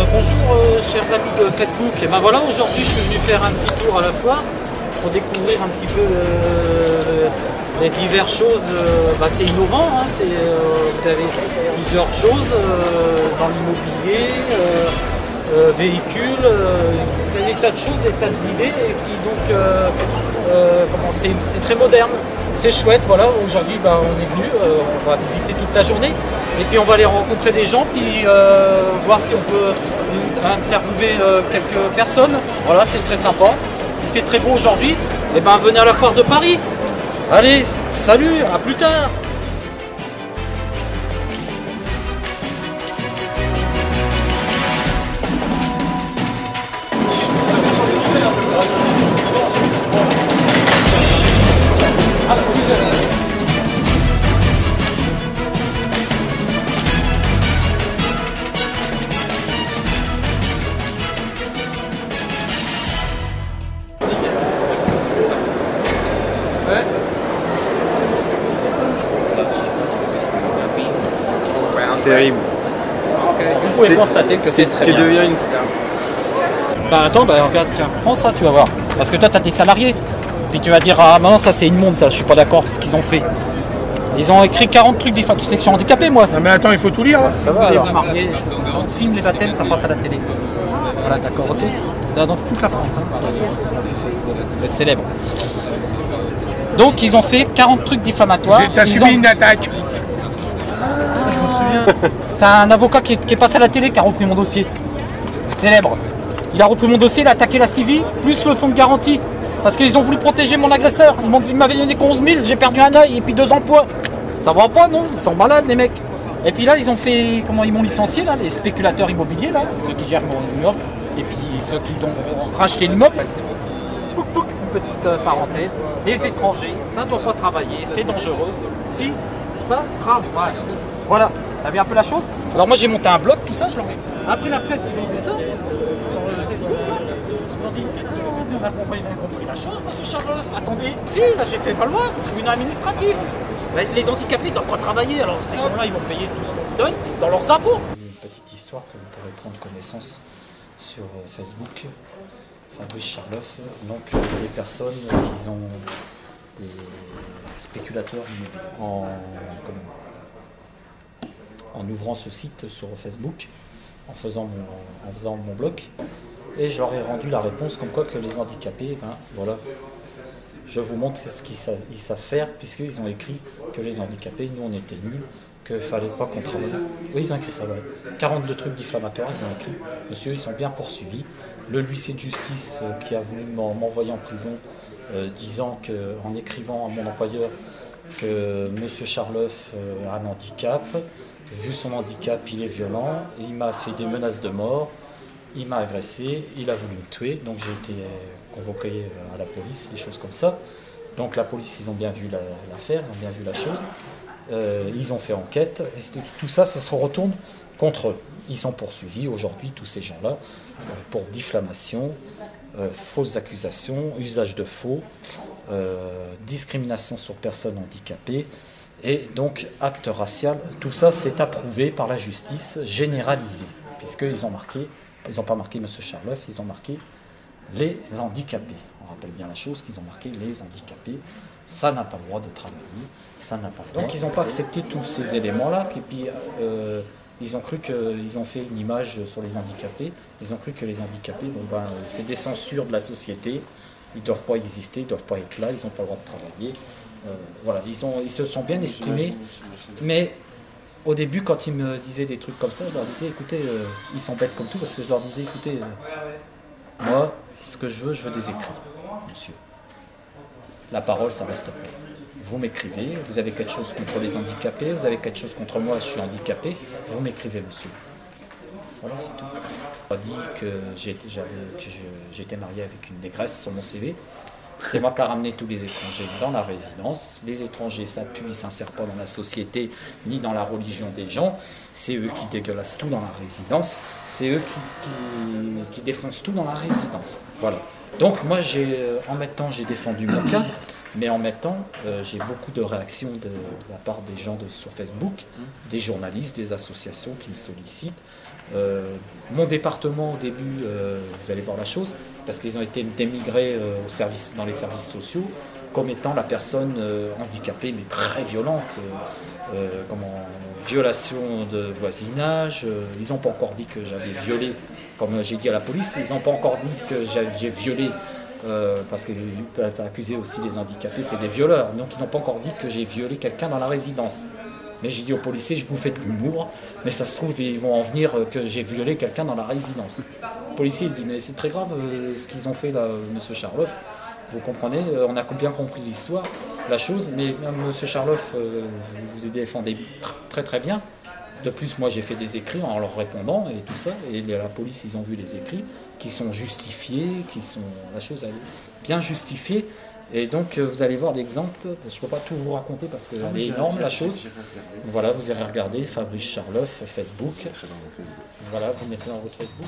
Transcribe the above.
Bonjour chers amis de Facebook, et ben voilà, aujourd'hui je suis venu faire un petit tour à la foire pour découvrir un petit peu les diverses choses. C'est innovant, hein, vous avez plusieurs choses dans l'immobilier, véhicules, il y a des tas de choses, des tas d'idées, et puis donc c'est très moderne. C'est chouette, voilà, aujourd'hui on est venu, on va visiter toute la journée et puis on va aller rencontrer des gens, puis voir si on peut interviewer quelques personnes. Voilà, c'est très sympa, il fait très beau aujourd'hui, et venez à la foire de Paris. Allez, salut, à plus tard. Terrible. Vous pouvez constater que c'est très bien. Tu deviens une star. Attends, regarde, tiens, prends ça, tu vas voir. Parce que toi, tu as des salariés. Puis tu vas dire, ah non, ça c'est immonde, ça, je suis pas d'accord avec ce qu'ils ont fait. Ils ont écrit 40 trucs différents. Tu sais que je suis handicapé, moi. Non mais attends, il faut tout lire. Ça va, alors. On filme les baptêmes, ça passe à la télé. Voilà, d'accord, ok. Dans toute la France, hein, ça va être célèbre. Donc, ils ont fait 40 trucs diffamatoires. T'as subi une attaque. C'est un avocat qui est passé à la télé qui a repris mon dossier. Célèbre. Il a repris mon dossier, il a attaqué la CIVI, plus le fonds de garantie. Parce qu'ils ont voulu protéger mon agresseur. Ils m'avaient donné 11 000, j'ai perdu un œil et puis 2 emplois. Ça va pas, non? Ils sont malades, les mecs. Et puis là, ils ont fait. Comment ils m'ont licencié, là, les spéculateurs immobiliers, là, ceux qui gèrent mon immeuble. Et puis ceux qui ont racheté l'immeuble. Une petite parenthèse. Les étrangers, ça ne doit pas travailler, c'est dangereux. Si ça travaille. Voilà. T'as vu un peu la chose? Alors moi j'ai monté un blog, tout ça, je l'en mets. Après la presse, ils ont vu ça. On a compris la chose, monsieur Charles. Attendez, si, là j'ai fait valoir au tribunal administratif. Les handicapés ne doivent pas travailler, alors ces gens-là, ils vont payer tout ce qu'on donne dans leurs impôts. Une petite histoire que vous pourrez prendre connaissance sur Facebook. Fabrice Charloff, donc les personnes qui ont des spéculateurs en ouvrant ce site sur Facebook, en faisant mon blog, et je leur ai rendu la réponse comme quoi que les handicapés, voilà, je vous montre ce qu'ils savent faire, puisqu'ils ont écrit que les handicapés, nous on était nuls, qu'il ne fallait pas qu'on travaille. Oui, ils ont écrit ça, ouais. 42 trucs diffamatoires, ils ont écrit. Monsieur, ils sont bien poursuivis. Le huissier de justice qui a voulu m'envoyer en prison, disant en écrivant à mon employeur que monsieur Charloff a un handicap. Vu son handicap, il est violent, il m'a fait des menaces de mort, il m'a agressé, il a voulu me tuer, donc j'ai été convoqué à la police, des choses comme ça. Donc la police, ils ont bien vu l'affaire, ils ont bien vu la chose, ils ont fait enquête, et tout ça, ça se retourne contre eux. Ils sont poursuivis aujourd'hui, tous ces gens-là, pour diffamation, fausses accusations, usage de faux, discrimination sur personnes handicapées, et donc acte racial. Tout ça c'est approuvé par la justice généralisée, puisqu'ils ont marqué, ils n'ont pas marqué M. Charloff, ils ont marqué les handicapés. On rappelle bien la chose qu'ils ont marqué les handicapés. Ça n'a pas le droit de travailler, ça n'a pas. Donc ils n'ont pas accepté tous ces éléments-là, et puis ils ont cru qu'ils ont fait une image sur les handicapés. Ils ont cru que les handicapés, c'est des censures de la société. Ils ne doivent pas exister, ils ne doivent pas être là, ils n'ont pas le droit de travailler. Voilà, ils se sont bien exprimés, mais au début, quand ils me disaient des trucs comme ça, je leur disais, écoutez, ils sont bêtes comme tout, parce que je leur disais, écoutez, moi, ce que je veux des écrits, monsieur. La parole, ça reste pas. Vous m'écrivez, vous avez quelque chose contre les handicapés, vous avez quelque chose contre moi, je suis handicapé, vous m'écrivez, monsieur. Voilà, c'est tout. On a dit que j'étais marié avec une négresse sur mon CV. C'est moi qui ai ramené tous les étrangers dans la résidence. Les étrangers s'appuient, ils ne s'insèrent pas dans la société ni dans la religion des gens. C'est eux qui dégueulassent tout dans la résidence. C'est eux qui défoncent tout dans la résidence. Voilà. Donc moi, en même temps, j'ai défendu mon cas, Mais en même temps, j'ai beaucoup de réactions de la part des gens sur Facebook, des journalistes, des associations qui me sollicitent. Mon département au début, vous allez voir la chose, parce qu'ils ont été dénigrés dans les services sociaux comme étant la personne handicapée mais très violente, comme en violation de voisinage. Ils n'ont pas encore dit que j'avais violé, comme j'ai dit à la police, ils n'ont pas encore dit que j'ai violé, parce qu'ils peuvent accuser aussi les handicapés, c'est des violeurs, donc ils n'ont pas encore dit que j'ai violé quelqu'un dans la résidence. Mais j'ai dit aux policiers, je vous fais de l'humour, mais ça se trouve, ils vont en venir que j'ai violé quelqu'un dans la résidence. Le policier il dit, mais c'est très grave ce qu'ils ont fait là, monsieur Charloff. Vous comprenez, on a bien compris l'histoire, la chose, mais monsieur Charloff, vous défendez très très bien. De plus, moi j'ai fait des écrits en leur répondant et tout ça, et la police, ils ont vu les écrits qui sont justifiés, la chose est bien justifiée. Et donc vous allez voir l'exemple, je ne peux pas tout vous raconter parce qu'elle est énorme la chose. Voilà, vous irez regarder Fabrice Charloff, Facebook. Voilà, vous mettrez dans votre Facebook.